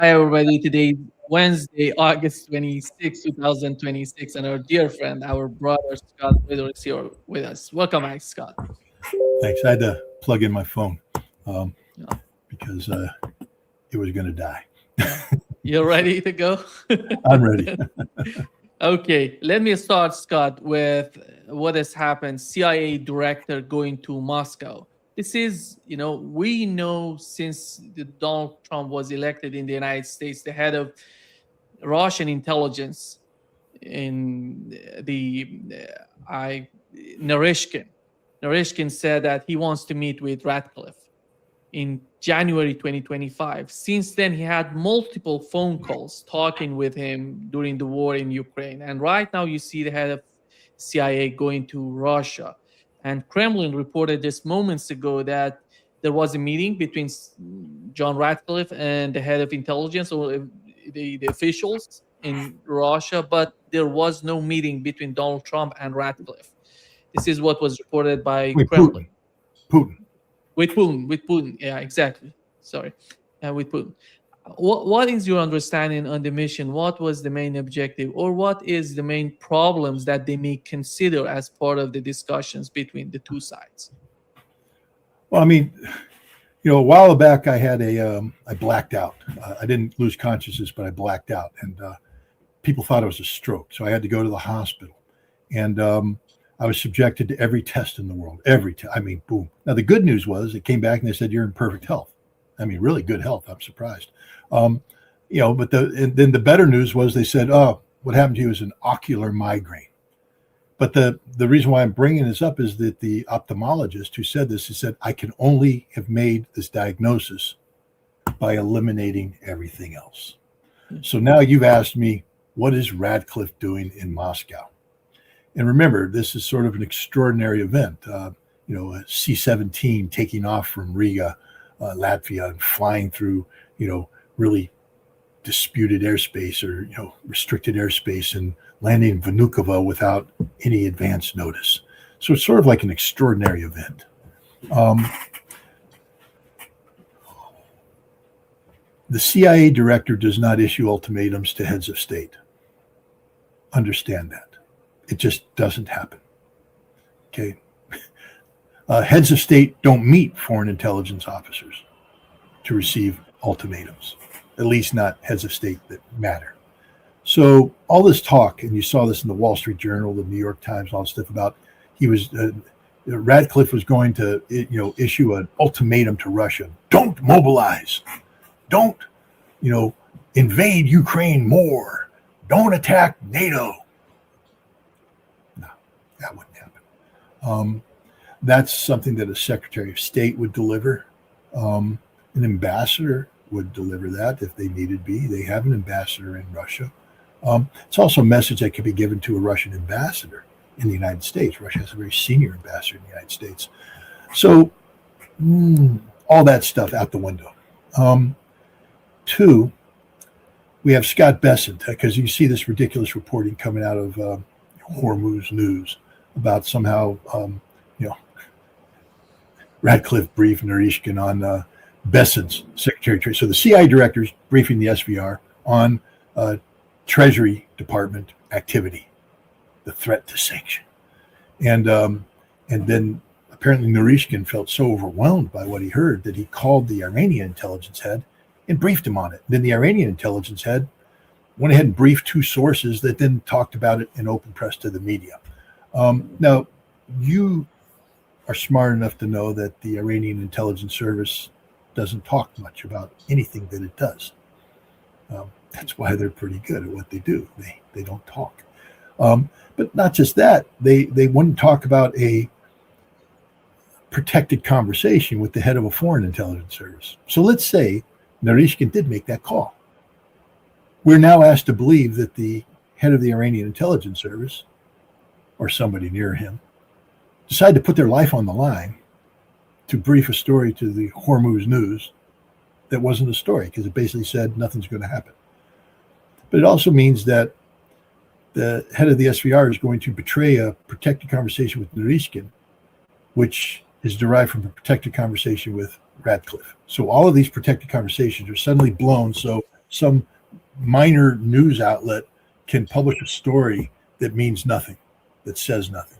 Hi, everybody. Today is Wednesday, August 26, 2026, and our dear friend, our brother Scott Ritter is here with us. Welcome back, Scott. Thanks. I had to plug in my phone um, Yeah, because it was going to die. yeah. You're ready to go? I'm ready. Okay, let me start, Scott, with what has happened. CIA director going to Moscow. This is, we know since Donald Trump was elected in the United States, the head of Russian intelligence in the I Naryshkin. Naryshkin said that he wants to meet with Ratcliffe in January 2025. Since then, he had multiple phone calls talking with him during the war in Ukraine. And right now, you see the head of CIA going to Russia. And Kremlin reported just moments ago that there was a meeting between John Ratcliffe and the head of intelligence or the officials in Russia, but there was no meeting between Donald Trump and Ratcliffe. This is what was reported by Wait, Kremlin. Putin. With Putin, yeah, exactly. Sorry, with Putin. What is your understanding on the mission? What was the main objective, or what is the main problems that they may consider as part of the discussions between the two sides? Well, I mean, a while back I blacked out. I didn't lose consciousness, but I blacked out, and people thought it was a stroke, so I had to go to the hospital, and I was subjected to every test in the world. I mean, boom. Now the good news was it came back and they said you're in perfect health. I mean, really good health. I'm surprised. But then the better news was they said, oh, what happened to you is an ocular migraine. But the reason why I'm bringing this up is that the ophthalmologist who said this, he said, I can only have made this diagnosis by eliminating everything else. So now you've asked me, what is Radcliffe doing in Moscow? And remember, this is sort of an extraordinary event. A C-17 taking off from Riga, Latvia, and flying through, really disputed airspace or, restricted airspace and landing in Vnukovo without any advance notice. So it's sort of like an extraordinary event. The CIA director does not issue ultimatums to heads of state. Understand that. It just doesn't happen. Okay. Heads of state don't meet foreign intelligence officers to receive ultimatums, at least not heads of state that matter. So all this talk, and you saw this in the Wall Street Journal, the New York Times, all this stuff about Radcliffe was going to, issue an ultimatum to Russia. Don't mobilize. Don't, invade Ukraine more. Don't attack NATO. That wouldn't happen. That's something that a Secretary of State would deliver. An ambassador would deliver that if they needed be. They have an ambassador in Russia. It's also a message that could be given to a Russian ambassador in the United States. Russia has a very senior ambassador in the United States. So all that stuff out the window. Two, we have Scott Bessent, because you see this ridiculous reporting coming out of Hormuz News about somehow, Ratcliffe briefed Naryshkin on Bessent's Secretary of Treasury. So the CIA director is briefing the SVR on Treasury Department activity, the threat to sanction. And then apparently Naryshkin felt so overwhelmed by what he heard that he called the Iranian intelligence head and briefed him on it. Then the Iranian intelligence head went ahead and briefed two sources that then talked about it in open press to the media. Now, you are smart enough to know that the Iranian intelligence service doesn't talk much about anything that it does. That's why they're pretty good at what they do. They don't talk. But not just that, they wouldn't talk about a protected conversation with the head of a foreign intelligence service. So let's say Naryshkin did make that call. We're now asked to believe that the head of the Iranian intelligence service, or somebody near him, decided to put their life on the line to brief a story to the Hormuz News that wasn't a story, because it basically said nothing's going to happen. But it also means that the head of the SVR is going to betray a protected conversation with Naryshkin, which is derived from a protected conversation with Radcliffe. So all of these protected conversations are suddenly blown. So some minor news outlet can publish a story that means nothing, that says nothing.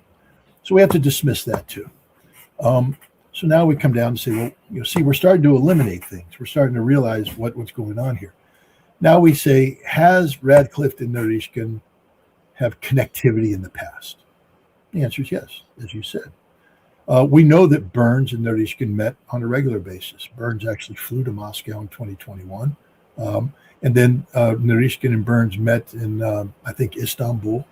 So we have to dismiss that too. So now we come down and say, well, see, we're starting to eliminate things. We're starting to realize what's going on here. Now we say, has Ratcliffe and Naryshkin have connectivity in the past? The answer is yes, as you said. We know that Burns and Naryshkin met on a regular basis. Burns actually flew to Moscow in 2021. And then Naryshkin and Burns met in, I think, Istanbul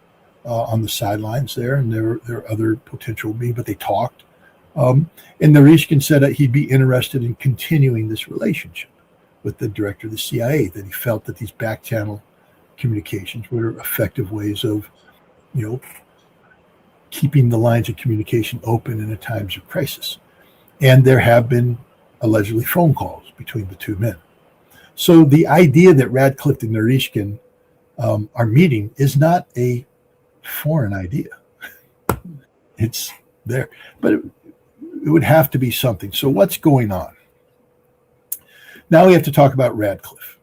on the sidelines there. And there are other potential but they talked. And Naryshkin said that he'd be interested in continuing this relationship with the director of the CIA, that he felt that these back-channel communications were effective ways of, keeping the lines of communication open in times of crisis. And there have been allegedly phone calls between the two men. So the idea that Ratcliffe and Naryshkin are meeting is not a foreign idea. It's there. But it would have to be something. So what's going on? Now we have to talk about Ratcliffe.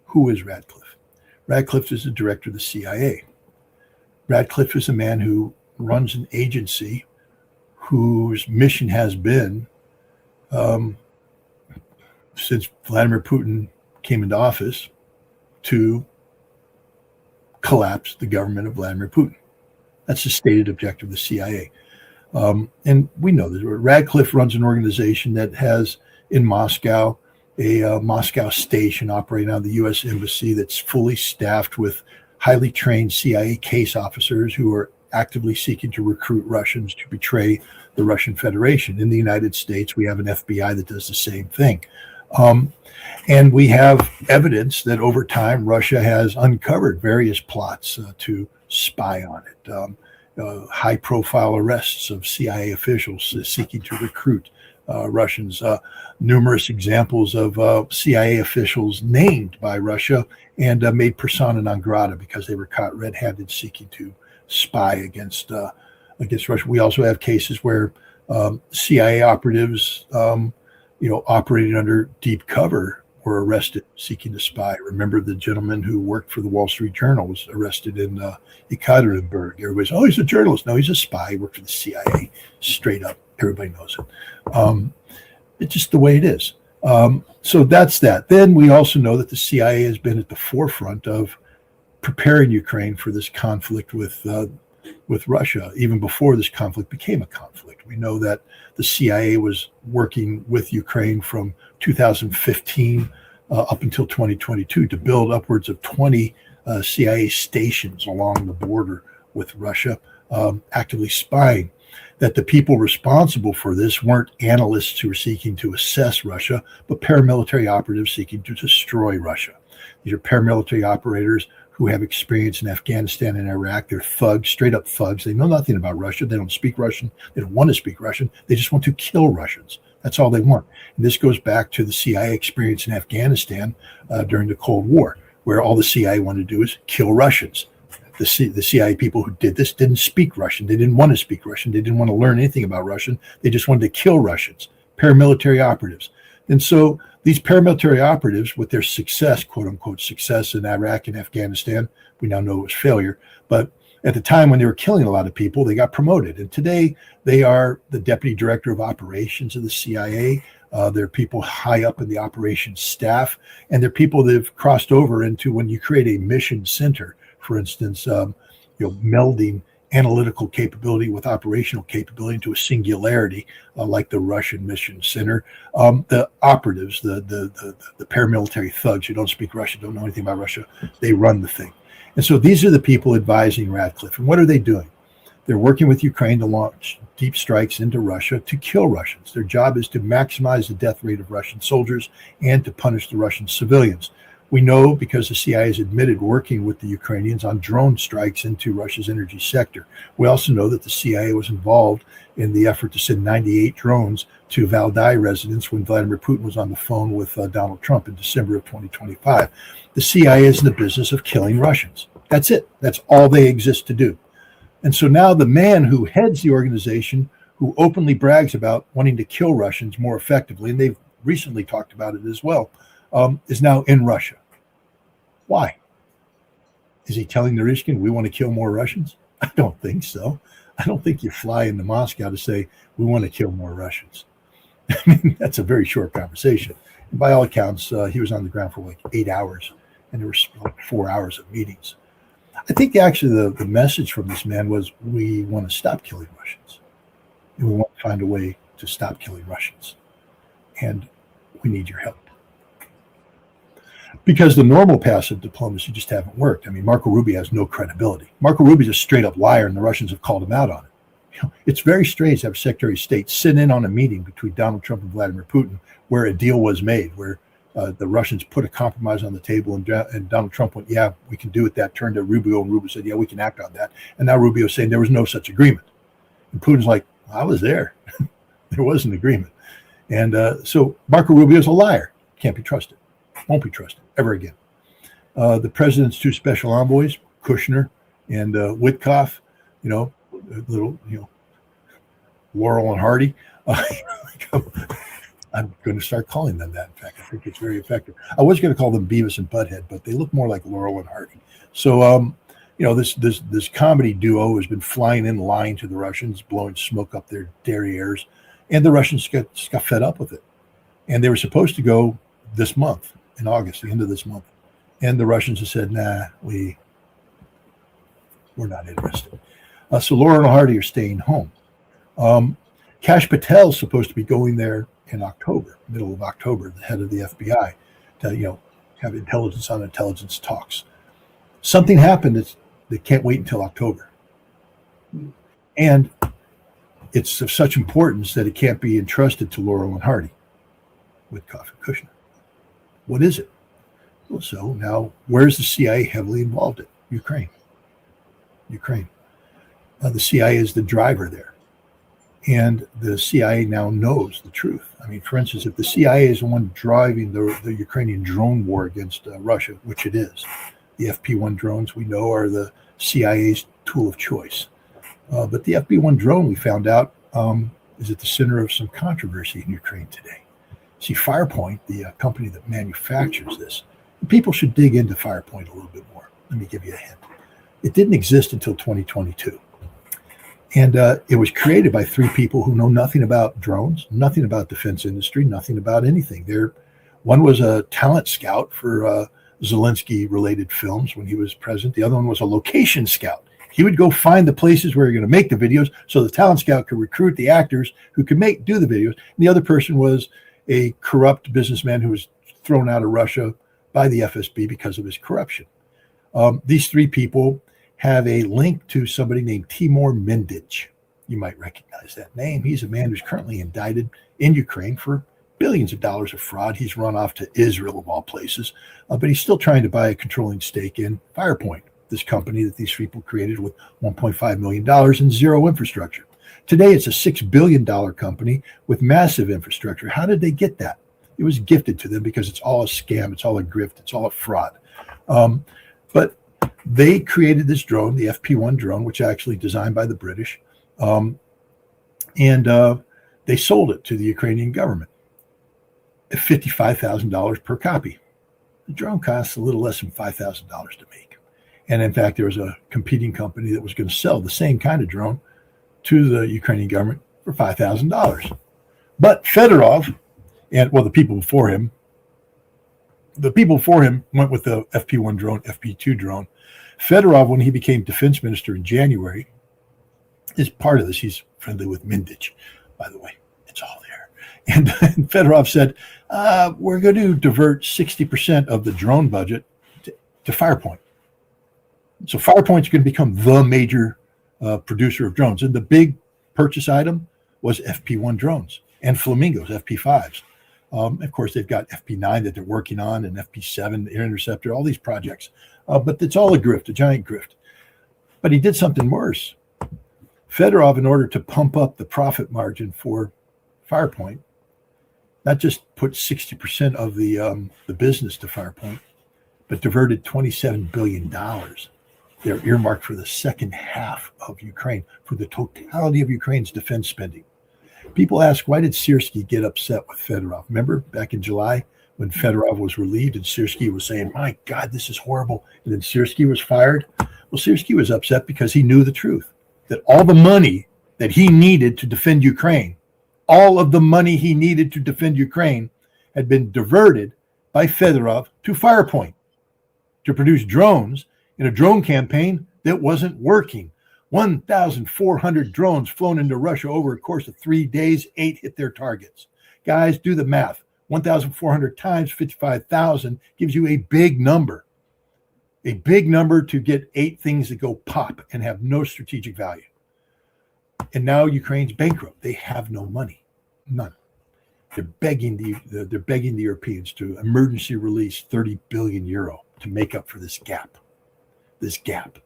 Who is Ratcliffe? Ratcliffe is the director of the CIA. Ratcliffe is a man who runs an agency whose mission has been, since Vladimir Putin came into office, to collapse the government of Vladimir Putin. That's the stated objective of the CIA. And we know that Ratcliffe runs an organization that has in Moscow a Moscow station operating out of the U.S. Embassy that's fully staffed with highly trained CIA case officers who are actively seeking to recruit Russians to betray the Russian Federation. In the United States, we have an FBI that does the same thing. And we have evidence that over time, Russia has uncovered various plots to spy on it. High-profile arrests of CIA officials seeking to recruit Russians. Numerous examples of CIA officials named by Russia and made persona non grata because they were caught red-handed seeking to spy against Russia. We also have cases where CIA operatives, operating under deep cover, were arrested seeking to spy. Remember the gentleman who worked for the Wall Street Journal was arrested in Ekaterinburg. Everybody's, oh, he's a journalist. No, he's a spy. He worked for the CIA. Straight up, everybody knows it. It's just the way it is. So that's that. Then we also know that the CIA has been at the forefront of preparing Ukraine for this conflict with Russia, even before this conflict became a conflict. We know that the CIA was working with Ukraine from 2015 up until 2022 to build upwards of 20 CIA stations along the border with Russia, actively spying. That the people responsible for this weren't analysts who were seeking to assess Russia, but paramilitary operatives seeking to destroy Russia. These are paramilitary operators who have experience in Afghanistan and Iraq. They're thugs, straight up thugs. They know nothing about Russia. They don't speak Russian. They don't want to speak Russian. They just want to kill Russians. That's all they want. And this goes back to the CIA experience in Afghanistan during the Cold War, where all the CIA wanted to do is kill Russians. The CIA people who did this didn't speak Russian. They didn't want to speak Russian. They didn't want to learn anything about Russian. They just wanted to kill Russians, paramilitary operatives. And so these paramilitary operatives, with their success, quote unquote, success in Iraq and Afghanistan, we now know it was failure. But at the time when they were killing a lot of people, they got promoted. And today they are the deputy director of operations of the CIA. They're people high up in the operations staff. And they're people that have crossed over into when you create a mission center, for instance, melding analytical capability with operational capability into a singularity, like the Russian Mission Center. The operatives, the paramilitary thugs who don't speak Russian, don't know anything about Russia, they run the thing. And so these are the people advising Ratcliffe. And what are they doing? They're working with Ukraine to launch deep strikes into Russia to kill Russians. Their job is to maximize the death rate of Russian soldiers and to punish the Russian civilians. We know because the CIA has admitted working with the Ukrainians on drone strikes into Russia's energy sector. We also know that the CIA was involved in the effort to send 98 drones to Valdai residents when Vladimir Putin was on the phone with Donald Trump in December of 2025. The CIA is in the business of killing Russians. That's it. That's all they exist to do. And so now the man who heads the organization, who openly brags about wanting to kill Russians more effectively, and they've recently talked about it as well, is now in Russia. Why? Is he telling Naryshkin, we want to kill more Russians? I don't think so. I don't think you fly into Moscow to say, we want to kill more Russians. I mean, that's a very short conversation. And by all accounts, he was on the ground for like 8 hours, and there were like 4 hours of meetings. I think actually the message from this man was, we want to stop killing Russians. And we want to find a way to stop killing Russians. And we need your help. Because the normal passive diplomacy just haven't worked. I mean, Marco Rubio has no credibility. Marco Rubio is a straight up liar, and the Russians have called him out on it. It's very strange to have Secretary of State sit in on a meeting between Donald Trump and Vladimir Putin where a deal was made, where the Russians put a compromise on the table, and Donald Trump went, yeah, we can do it. That turned to Rubio, and Rubio said, yeah, we can act on that. And now Rubio is saying there was no such agreement. And Putin's like, I was there. There was an agreement. And so Marco Rubio is a liar. Can't be trusted. Won't be trusted ever again. The president's two special envoys, Kushner and Witkoff, Laurel and Hardy. I'm going to start calling them that. In fact, I think it's very effective. I was going to call them Beavis and Butthead, but they look more like Laurel and Hardy. So, this comedy duo has been flying in line to the Russians, blowing smoke up their derrieres, and the Russians just got fed up with it. And they were supposed to go this month, in August, the end of this month. And the Russians have said, nah, we're not interested. So Laurel and Hardy are staying home. Kash Patel's supposed to be going there in October, middle of October, the head of the FBI, to have intelligence on intelligence talks. Something happened that they can't wait until October, and it's of such importance that it can't be entrusted to Laurel and Hardy, Witkoff and Kushner. What is it? Well, so now where's the CIA heavily involved in? Ukraine. The CIA is the driver there. And the CIA now knows the truth. I mean, for instance, if the CIA is the one driving the Ukrainian drone war against Russia, which it is, the FP-1 drones we know are the CIA's tool of choice. But the FP-1 drone, we found out, is at the center of some controversy in Ukraine today. See, Firepoint, the company that manufactures this, people should dig into Firepoint a little bit more. Let me give you a hint. It didn't exist until 2022. And it was created by three people who know nothing about drones, nothing about defense industry, nothing about anything. One was a talent scout for Zelensky-related films when he was president. The other one was a location scout. He would go find the places where you're going to make the videos so the talent scout could recruit the actors who could do the videos. And the other person was a corrupt businessman who was thrown out of Russia by the FSB because of his corruption. These three people have a link to somebody named Timur Mindich. You might recognize that name. He's a man who's currently indicted in Ukraine for billions of dollars of fraud. He's run off to Israel, of all places, but he's still trying to buy a controlling stake in Firepoint, this company that these people created with $1.5 million and zero infrastructure. Today, it's a $6 billion company with massive infrastructure. How did they get that? It was gifted to them because it's all a scam, it's all a grift, it's all a fraud. But they created this drone, the FP-1 drone, which actually designed by the British, and they sold it to the Ukrainian government at $55,000 per copy. The drone costs a little less than $5,000 to make. And in fact, there was a competing company that was going to sell the same kind of drone to the Ukrainian government for $5,000. But Fedorov, the people before him went with the FP-1 drone, FP-2 drone. Fedorov, when he became defense minister in January, is part of this. He's friendly with Mindich, by the way. It's all there. And Fedorov said, we're going to divert 60% of the drone budget to Firepoint. So Firepoint's going to become the major producer of drones. And the big purchase item was FP-1 drones and Flamingos, FP-5s. Of course, they've got FP-9 that they're working on and FP-7, the Air Interceptor, all these projects. But it's all a grift, a giant grift. But he did something worse. Fedorov, in order to pump up the profit margin for Firepoint, not just put 60% of the business to Firepoint, but diverted $27 billion. They're earmarked for the second half of Ukraine, for the totality of Ukraine's defense spending. People ask, why did Sierski get upset with Fedorov? Remember back in July when Fedorov was relieved and Syrskyi was saying, my God, this is horrible. And then Syrskyi was fired. Well, Syrskyi was upset because he knew the truth, that all the money that he needed to defend Ukraine, all of the money he needed to defend Ukraine had been diverted by Fedorov to Firepoint to produce drones in a drone campaign that wasn't working. 1,400 drones flown into Russia over a course of 3 days, 8 hit their targets. Guys, do the math. 1,400 times 55,000 gives you a big number. A big number to get 8 things that go pop and have no strategic value. And now Ukraine's bankrupt. They have no money. None. They're begging the Europeans to emergency release 30 billion euro to make up for this gap. This gap.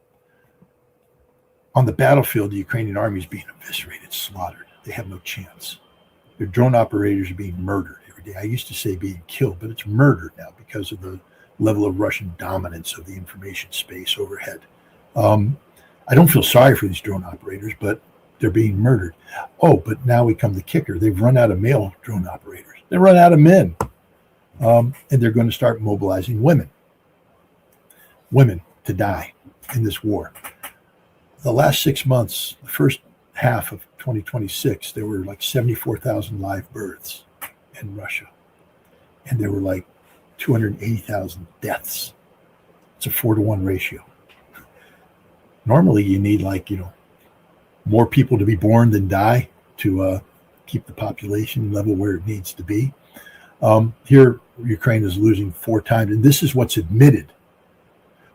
On the battlefield, the Ukrainian army is being eviscerated, slaughtered. They have no chance. Their drone operators are being murdered every day. I used to say being killed, but it's murdered now because of the level of Russian dominance of the information space overhead. I don't feel sorry for these drone operators, but they're being murdered. Oh, but now we come to the kicker. They've run out of male drone operators. They run out of men. And they're going to start mobilizing women to die in this war. The last 6 months, the first half of 2026, there were like 74,000 live births in Russia. And there were like 280,000 deaths. It's a 4-to-1 ratio. Normally you need more people to be born than die to keep the population level where it needs to be. Here, Ukraine is losing 4 times, and this is what's admitted.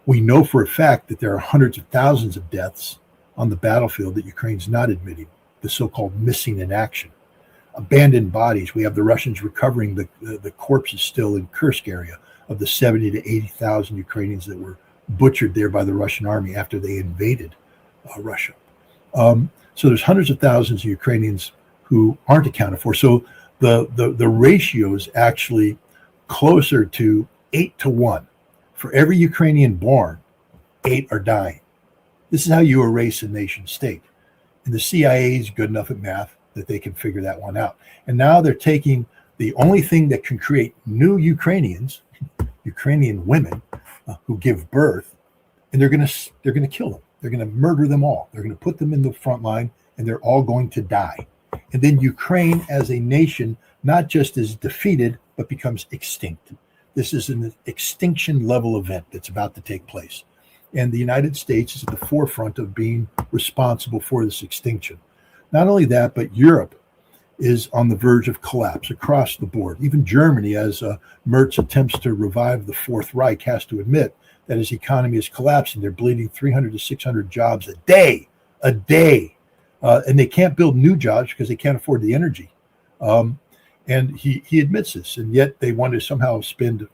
We know for a fact that there are hundreds of thousands of deaths on the battlefield that Ukraine's not admitting, the so-called missing in action. Abandoned bodies. We have the Russians recovering the corpses still in Kursk area of the 70 to 80,000 Ukrainians that were butchered there by the Russian army after they invaded Russia. So there's hundreds of thousands of Ukrainians who aren't accounted for. So the ratio is actually closer to 8-to-1. For every Ukrainian born, 8 are dying. This is how you erase a nation state. And the CIA is good enough at math that they can figure that one out. And now they're taking the only thing that can create new Ukrainians, Ukrainian women who give birth, and they're going to kill them. They're going to murder them all. They're going to put them in the front line, and they're all going to die. And then Ukraine as a nation not just is defeated, but becomes extinct. This is an extinction level event that's about to take place. And the United States is at the forefront of being responsible for this extinction. Not only that, but Europe is on the verge of collapse across the board. Even Germany, as Merz attempts to revive the Fourth Reich, has to admit that his economy is collapsing. They're bleeding 300 to 600 jobs a day. And they can't build new jobs because they can't afford the energy. And he admits this, and yet they want to somehow spend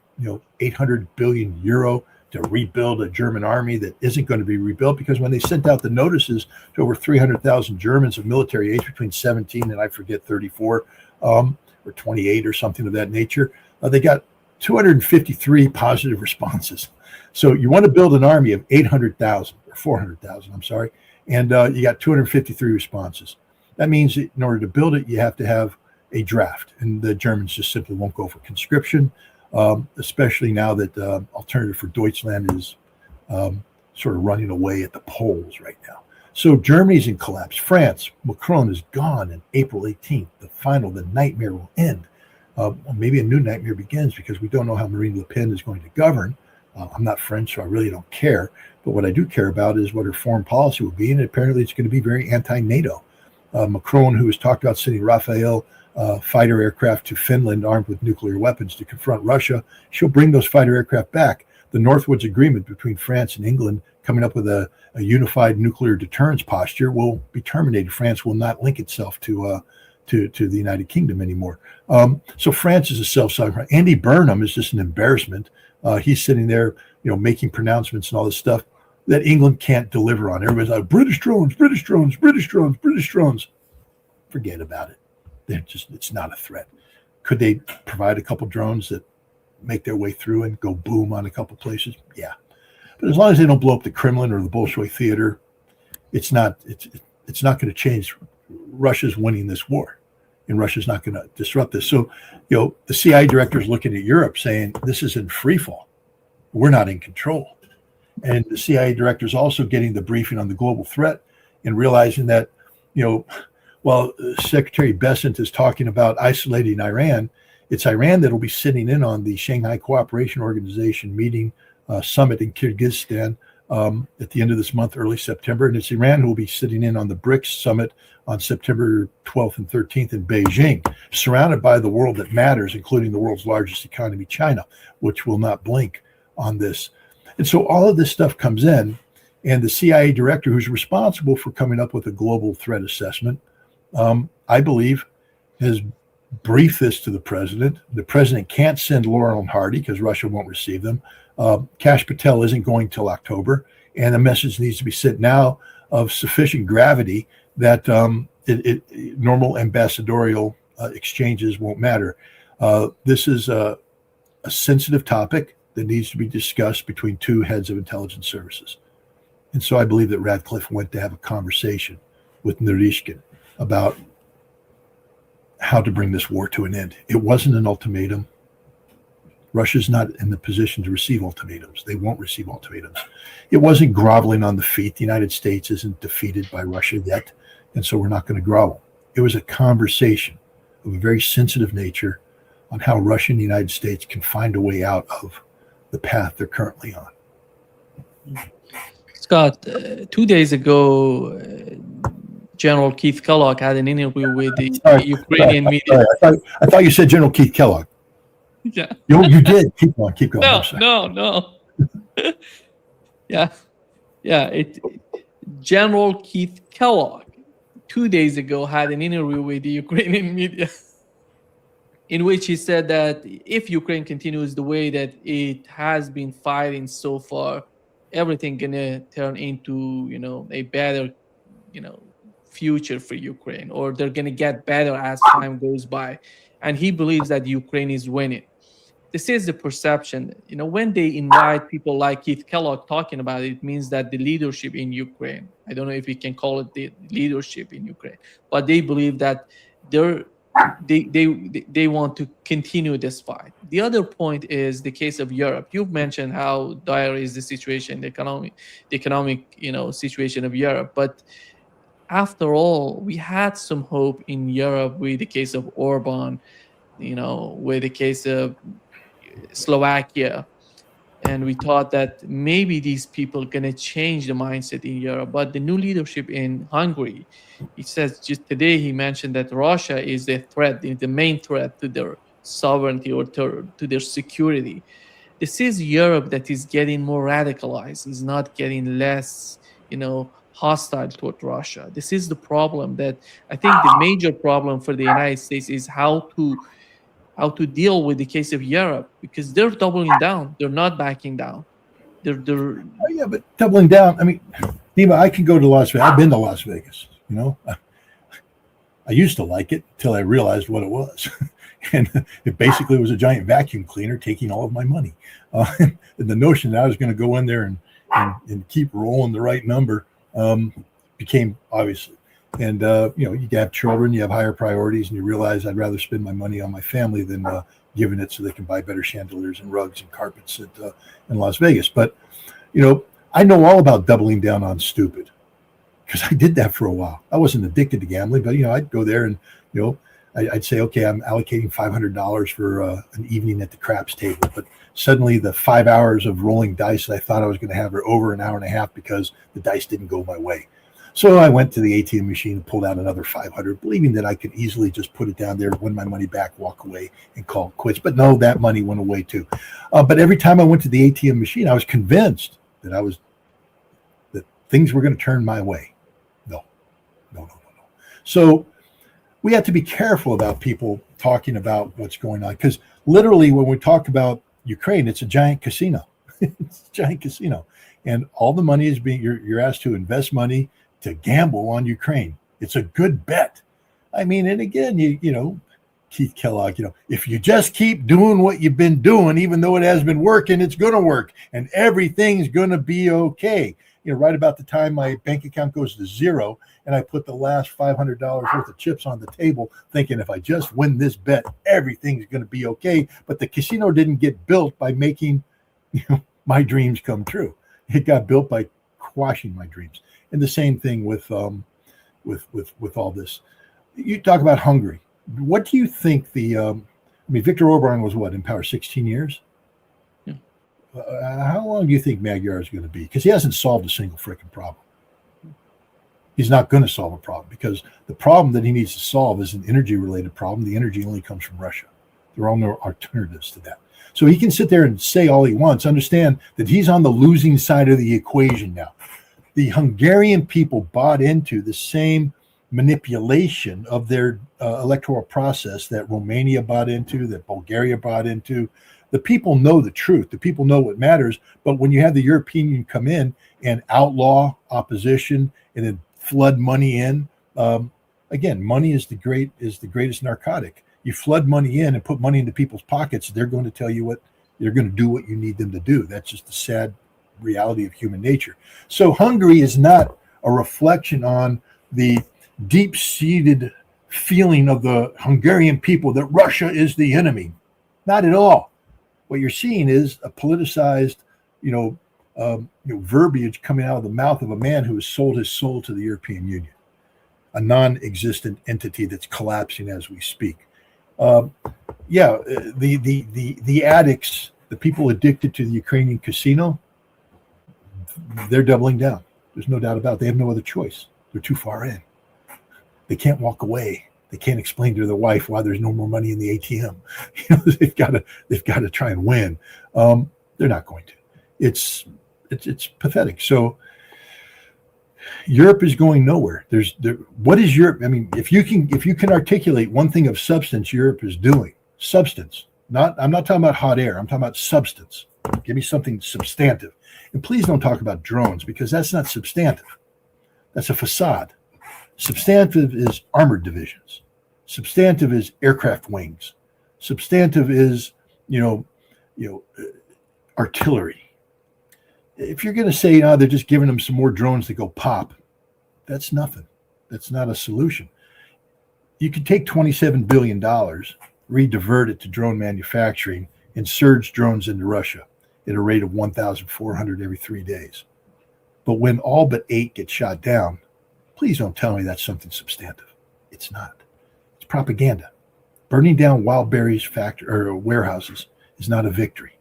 800 billion euro to rebuild a German army that isn't going to be rebuilt, because when they sent out the notices to over 300,000 Germans of military age between 17 and I forget 34 or 28 or something of that nature, they got 253 positive responses. So you want to build an army of 800,000 or 400,000, I'm sorry, and you got 253 responses. That means that in order to build it, you have to have a draft, and the Germans just simply won't go for conscription, especially now that Alternative for Deutschland is sort of running away at the polls right now. So Germany's in collapse. France, Macron is gone on April 18th. The nightmare will end. Maybe a new nightmare begins, because we don't know how Marine Le Pen is going to govern. I'm not French, so I really don't care. But what I do care about is what her foreign policy will be, and apparently it's going to be very anti-NATO. Macron, who has talked about sending Rafale fighter aircraft to Finland armed with nuclear weapons to confront Russia, she'll bring those fighter aircraft back. The Northwoods Agreement between France and England, coming up with a unified nuclear deterrence posture, will be terminated. France will not link itself to the United Kingdom anymore. So France is a self-sovereign. Andy Burnham is just an embarrassment. He's sitting there, making pronouncements and all this stuff that England can't deliver on. Everybody's like, British drones, British drones, British drones, British drones. Forget about it. It's not a threat. Could they provide a couple drones that make their way through and go boom on a couple places? Yeah. But as long as they don't blow up the Kremlin or the Bolshoi Theater, it's not going to change Russia's winning this war. and Russia's not going to disrupt this. So, the CIA director is looking at Europe saying, this is in free fall. We're not in control. And the CIA director is also getting the briefing on the global threat and realizing that, while Secretary Bessent is talking about isolating Iran, it's Iran that will be sitting in on the Shanghai Cooperation Organization meeting summit in Kyrgyzstan at the end of this month, early September. And it's Iran who will be sitting in on the BRICS summit on September 12th and 13th in Beijing, surrounded by the world that matters, including the world's largest economy, China, which will not blink on this. And so all of this stuff comes in, and the CIA director who's responsible for coming up with a global threat assessment, I believe, has briefed this to the president. The president can't send Laurel and Hardy because Russia won't receive them. Kash Patel isn't going till October, and the message needs to be sent now of sufficient gravity that normal ambassadorial exchanges won't matter. This is a sensitive topic that needs to be discussed between two heads of intelligence services. And so I believe that Ratcliffe went to have a conversation with Naryshkin about how to bring this war to an end. It wasn't an ultimatum. Russia's not in the position to receive ultimatums. They won't receive ultimatums. It wasn't groveling on the feet. The United States isn't defeated by Russia yet, and so we're not going to grovel. It was a conversation of a very sensitive nature on how Russia and the United States can find a way out of the path they're currently on. Scott, 2 days ago, General Keith Kellogg had an interview with the Ukrainian media. I thought you said General Keith Kellogg. Yeah. You did. Keep going. No. Yeah. General Keith Kellogg 2 days ago had an interview with the Ukrainian media in which he said that if Ukraine continues the way that it has been fighting so far, everything gonna turn into, a better, future for Ukraine, or they're gonna get better as time goes by. And he believes that Ukraine is winning. This is the perception. When they invite people like Keith Kellogg talking about it, it means that the leadership in Ukraine, I don't know if we can call it the leadership in Ukraine, but they believe that they want to continue this fight. The other point is the case of Europe. You've mentioned how dire is the situation, the economic situation of Europe. But after all, we had some hope in Europe with the case of Orban, with the case of Slovakia. And we thought that maybe these people are going to change the mindset in Europe. But the new leadership in Hungary, he says just today, he mentioned that Russia is the threat, the main threat to their sovereignty or to their security. This is Europe that is getting more radicalized, is not getting less, hostile toward Russia. This is the problem that I think the major problem for the United States is how to deal with the case of Europe, because they're doubling down. They're not backing down. They're yeah, but doubling down. I mean, Nima, I can go to Las Vegas. I've been to Las Vegas. I used to like it until I realized what it was. And it basically was a giant vacuum cleaner taking all of my money. And the notion that I was going to go in there and keep rolling the right number became obviously. And, you have children, you have higher priorities, and you realize I'd rather spend my money on my family than giving it so they can buy better chandeliers and rugs and carpets in Las Vegas. But, I know all about doubling down on stupid because I did that for a while. I wasn't addicted to gambling, but, I'd go there and, I'd say, okay, I'm allocating $500 for an evening at the craps table. But suddenly the 5 hours of rolling dice that I thought I was going to have are over an hour and a half because the dice didn't go my way. So I went to the ATM machine and pulled out another 500, believing that I could easily just put it down there, win my money back, walk away, and call it quits. But no, that money went away too. But every time I went to the ATM machine, I was convinced that things were going to turn my way. No. So we have to be careful about people talking about what's going on, because literally when we talk about Ukraine, it's a giant casino. It's a giant casino, and all the money is you're asked to invest money to gamble on Ukraine. It's a good bet. I mean, and again, Keith Kellogg, if you just keep doing what you've been doing, even though it has been working, it's going to work and everything's going to be okay. Right about the time my bank account goes to zero and I put the last $500 worth of chips on the table, thinking if I just win this bet, everything's going to be okay. But the casino didn't get built by making my dreams come true. It got built by quashing my dreams. And the same thing with all this. You talk about Hungary. What do you think Viktor Orban was in power 16 years? Yeah. How long do you think Magyar is going to be? Because he hasn't solved a single freaking problem. He's not going to solve a problem because the problem that he needs to solve is an energy-related problem. The energy only comes from Russia. There are no alternatives to that. So he can sit there and say all he wants. Understand that he's on the losing side of the equation now. The Hungarian people bought into the same manipulation of their electoral process that Romania bought into, that Bulgaria bought into. The people know the truth. The people know what matters. But when you have the European Union come in and outlaw opposition and then flood money in, again, money is the greatest narcotic. You flood money in and put money into people's pockets, they're going to tell you what they're going to do, what you need them to do. That's just the sad reality of human nature. So Hungary is not a reflection on the deep-seated feeling of the Hungarian people that Russia is the enemy. Not at all. What you're seeing is a politicized, verbiage coming out of the mouth of a man who has sold his soul to the European Union, a non-existent entity that's collapsing as we speak. The addicts, the people addicted to the Ukrainian casino, they're doubling down. There's no doubt about it. They have no other choice. They're too far in. They can't walk away. They can't explain to their wife why there's no more money in the ATM. They've got to try and win. They're not going to. It's pathetic. So Europe is going nowhere. What is Europe? I mean, if you can articulate one thing of substance Europe is doing, substance. I'm not talking about hot air. I'm talking about substance. Give me something substantive. And please don't talk about drones because that's not substantive. That's a facade. Substantive is armored divisions. Substantive is aircraft wings. Substantive is, artillery. If you're going to say, they're just giving them some more drones to go pop, that's nothing. That's not a solution. You could take $27 billion, redivert it to drone manufacturing, and surge drones into Russia at a rate of 1,400 every 3 days. But when all but 8 get shot down, please don't tell me that's something substantive. It's not. It's propaganda. Burning down Wild Berries warehouses is not a victory.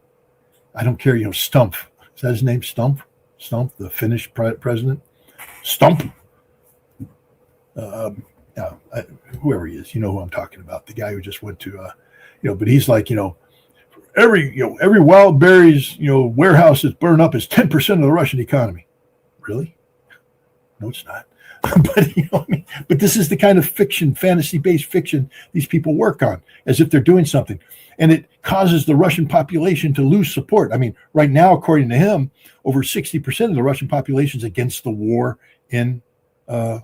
I don't care, Stump. Is that his name, Stump? Stump, the Finnish president? Stump. Whoever he is, you know who I'm talking about. The guy who just went to, but he's like, every Wild Berries, warehouse that's burned up is 10% of the Russian economy. Really? No, it's not. But this is the kind of fiction, fantasy-based fiction these people work on, as if they're doing something. And it causes the Russian population to lose support. I mean, right now, according to him, over 60% of the Russian population is against the war in the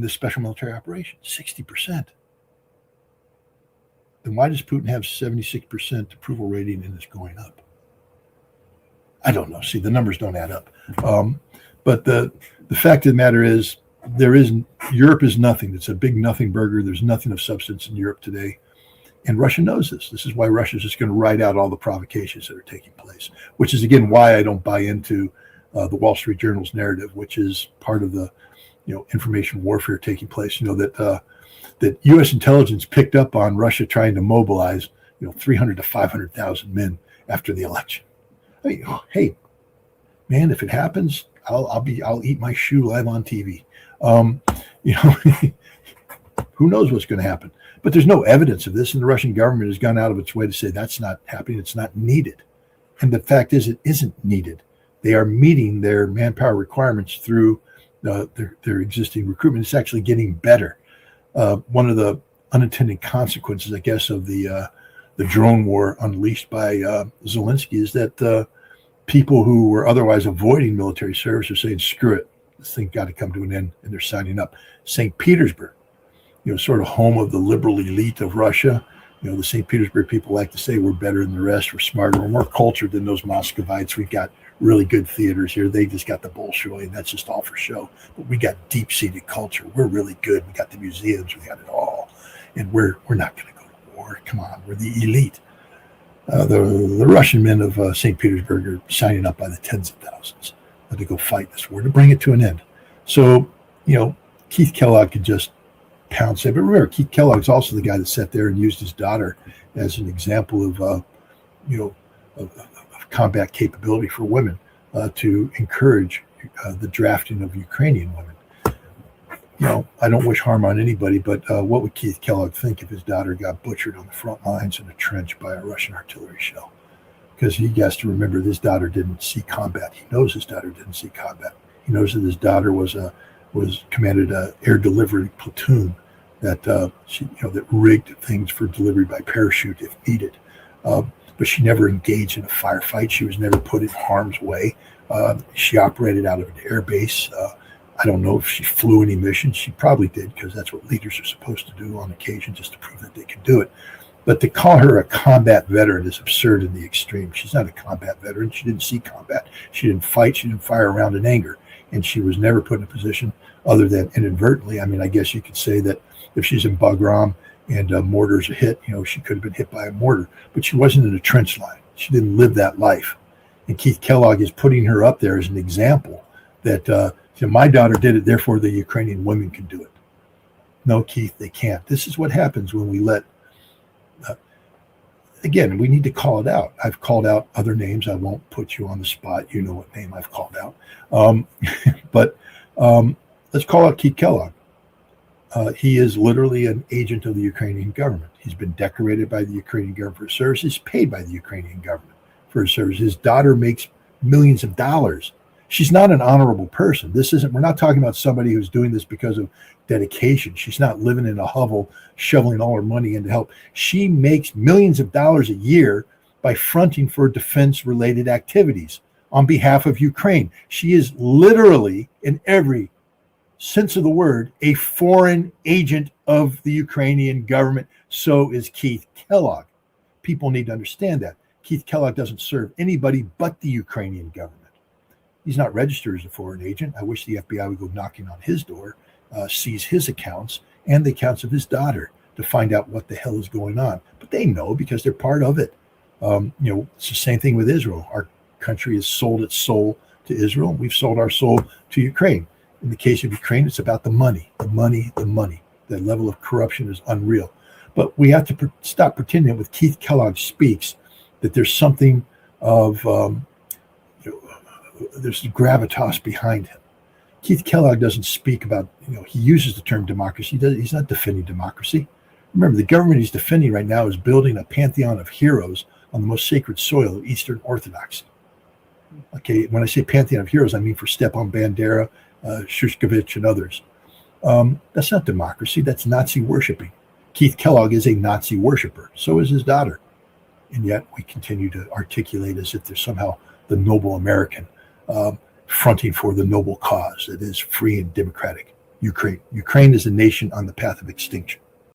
special military operation. 60%. Then why does Putin have 76% approval rating and it's going up? I don't know. See, the numbers don't add up. But the fact of the matter is, Europe is nothing. It's a big nothing burger. There's nothing of substance in Europe today. And Russia knows this. This is why Russia's just going to ride out all the provocations that are taking place, which is, again, why I don't buy into the Wall Street Journal's narrative, which is part of the information warfare taking place, that U.S. intelligence picked up on Russia trying to mobilize, 300 to 500,000 men after the election. I mean, hey, man, if it happens, I'll eat my shoe live on TV. Who knows what's going to happen? But there's no evidence of this, and the Russian government has gone out of its way to say that's not happening. It's not needed. And the fact is, it isn't needed. They are meeting their manpower requirements through their existing recruitment. It's actually getting better. One of the unintended consequences, I guess, of the drone war unleashed by Zelensky is that people who were otherwise avoiding military service are saying, screw it, this thing got to come to an end, and they're signing up. St. Petersburg, sort of home of the liberal elite of Russia. The St. Petersburg people like to say we're better than the rest, we're smarter, we're more cultured than those Muscovites. We've got really good theaters here. They just got the Bolshoi, and that's just all for show. But we got deep-seated culture. We're really good. We got the museums. We got it all. And we're not going to go to war. Come on, we're the elite. The Russian men of St. Petersburg are signing up by the tens of thousands to go fight this war, to bring it to an end. So, Keith Kellogg could just pounce it. But remember, Keith Kellogg's also the guy that sat there and used his daughter as an example of combat capability for women to encourage the drafting of Ukrainian women. I don't wish harm on anybody, but what would Keith Kellogg think if his daughter got butchered on the front lines in a trench by a Russian artillery shell? Because he has to remember his daughter didn't see combat. He knows his daughter didn't see combat. He knows that his daughter was commanded an air delivery platoon that she that rigged things for delivery by parachute if needed. But she never engaged in a firefight. She was never put in harm's way. She operated out of an air base. I don't know if she flew any missions. She probably did, because that's what leaders are supposed to do on occasion, just to prove that they can do it. But to call her a combat veteran is absurd in the extreme. She's not a combat veteran. She didn't see combat. She didn't fight. She didn't fire around in anger. And she was never put in a position other than inadvertently. I mean, I guess you could say that if she's in Bagram and mortars are hit, she could have been hit by a mortar. But she wasn't in a trench line. She didn't live that life. And Keith Kellogg is putting her up there as an example that my daughter did it, therefore the Ukrainian women can do it. No, Keith, they can't. This is what happens when we let, again, we need to call it out. I've called out other names. I won't put you on the spot. You know what name I've called out. But let's call out Keith Kellogg. He is literally an agent of the Ukrainian government. He's been decorated by the Ukrainian government for his service. He's paid by the Ukrainian government for his service. His daughter makes millions of dollars. She's not an honorable person. We're not talking about somebody who's doing this because of dedication. She's not living in a hovel, shoveling all her money in to help. She makes millions of dollars a year by fronting for defense-related activities on behalf of Ukraine. She is literally, in every sense of the word, a foreign agent of the Ukrainian government. So is Keith Kellogg. People need to understand that. Keith Kellogg doesn't serve anybody but the Ukrainian government. He's not registered as a foreign agent. I wish the FBI would go knocking on his door, seize his accounts and the accounts of his daughter to find out what the hell is going on. But they know because they're part of it. It's the same thing with Israel. Our country has sold its soul to Israel. We've sold our soul to Ukraine. In the case of Ukraine, it's about the money, the money, the money. The level of corruption is unreal. But we have to stop pretending that with Keith Kellogg speaks that there's something of there's gravitas behind him. Keith Kellogg doesn't speak about, he uses the term democracy. He's not defending democracy. Remember, the government he's defending right now is building a pantheon of heroes on the most sacred soil of Eastern Orthodoxy. Okay, when I say pantheon of heroes, I mean for Stepan Bandera, Shushkevich, and others. That's not democracy. That's Nazi worshiping. Keith Kellogg is a Nazi worshiper. So is his daughter. And yet we continue to articulate as if they're somehow the noble American, fronting for the noble cause that is free and democratic Ukraine. Ukraine is a nation on the path of extinction.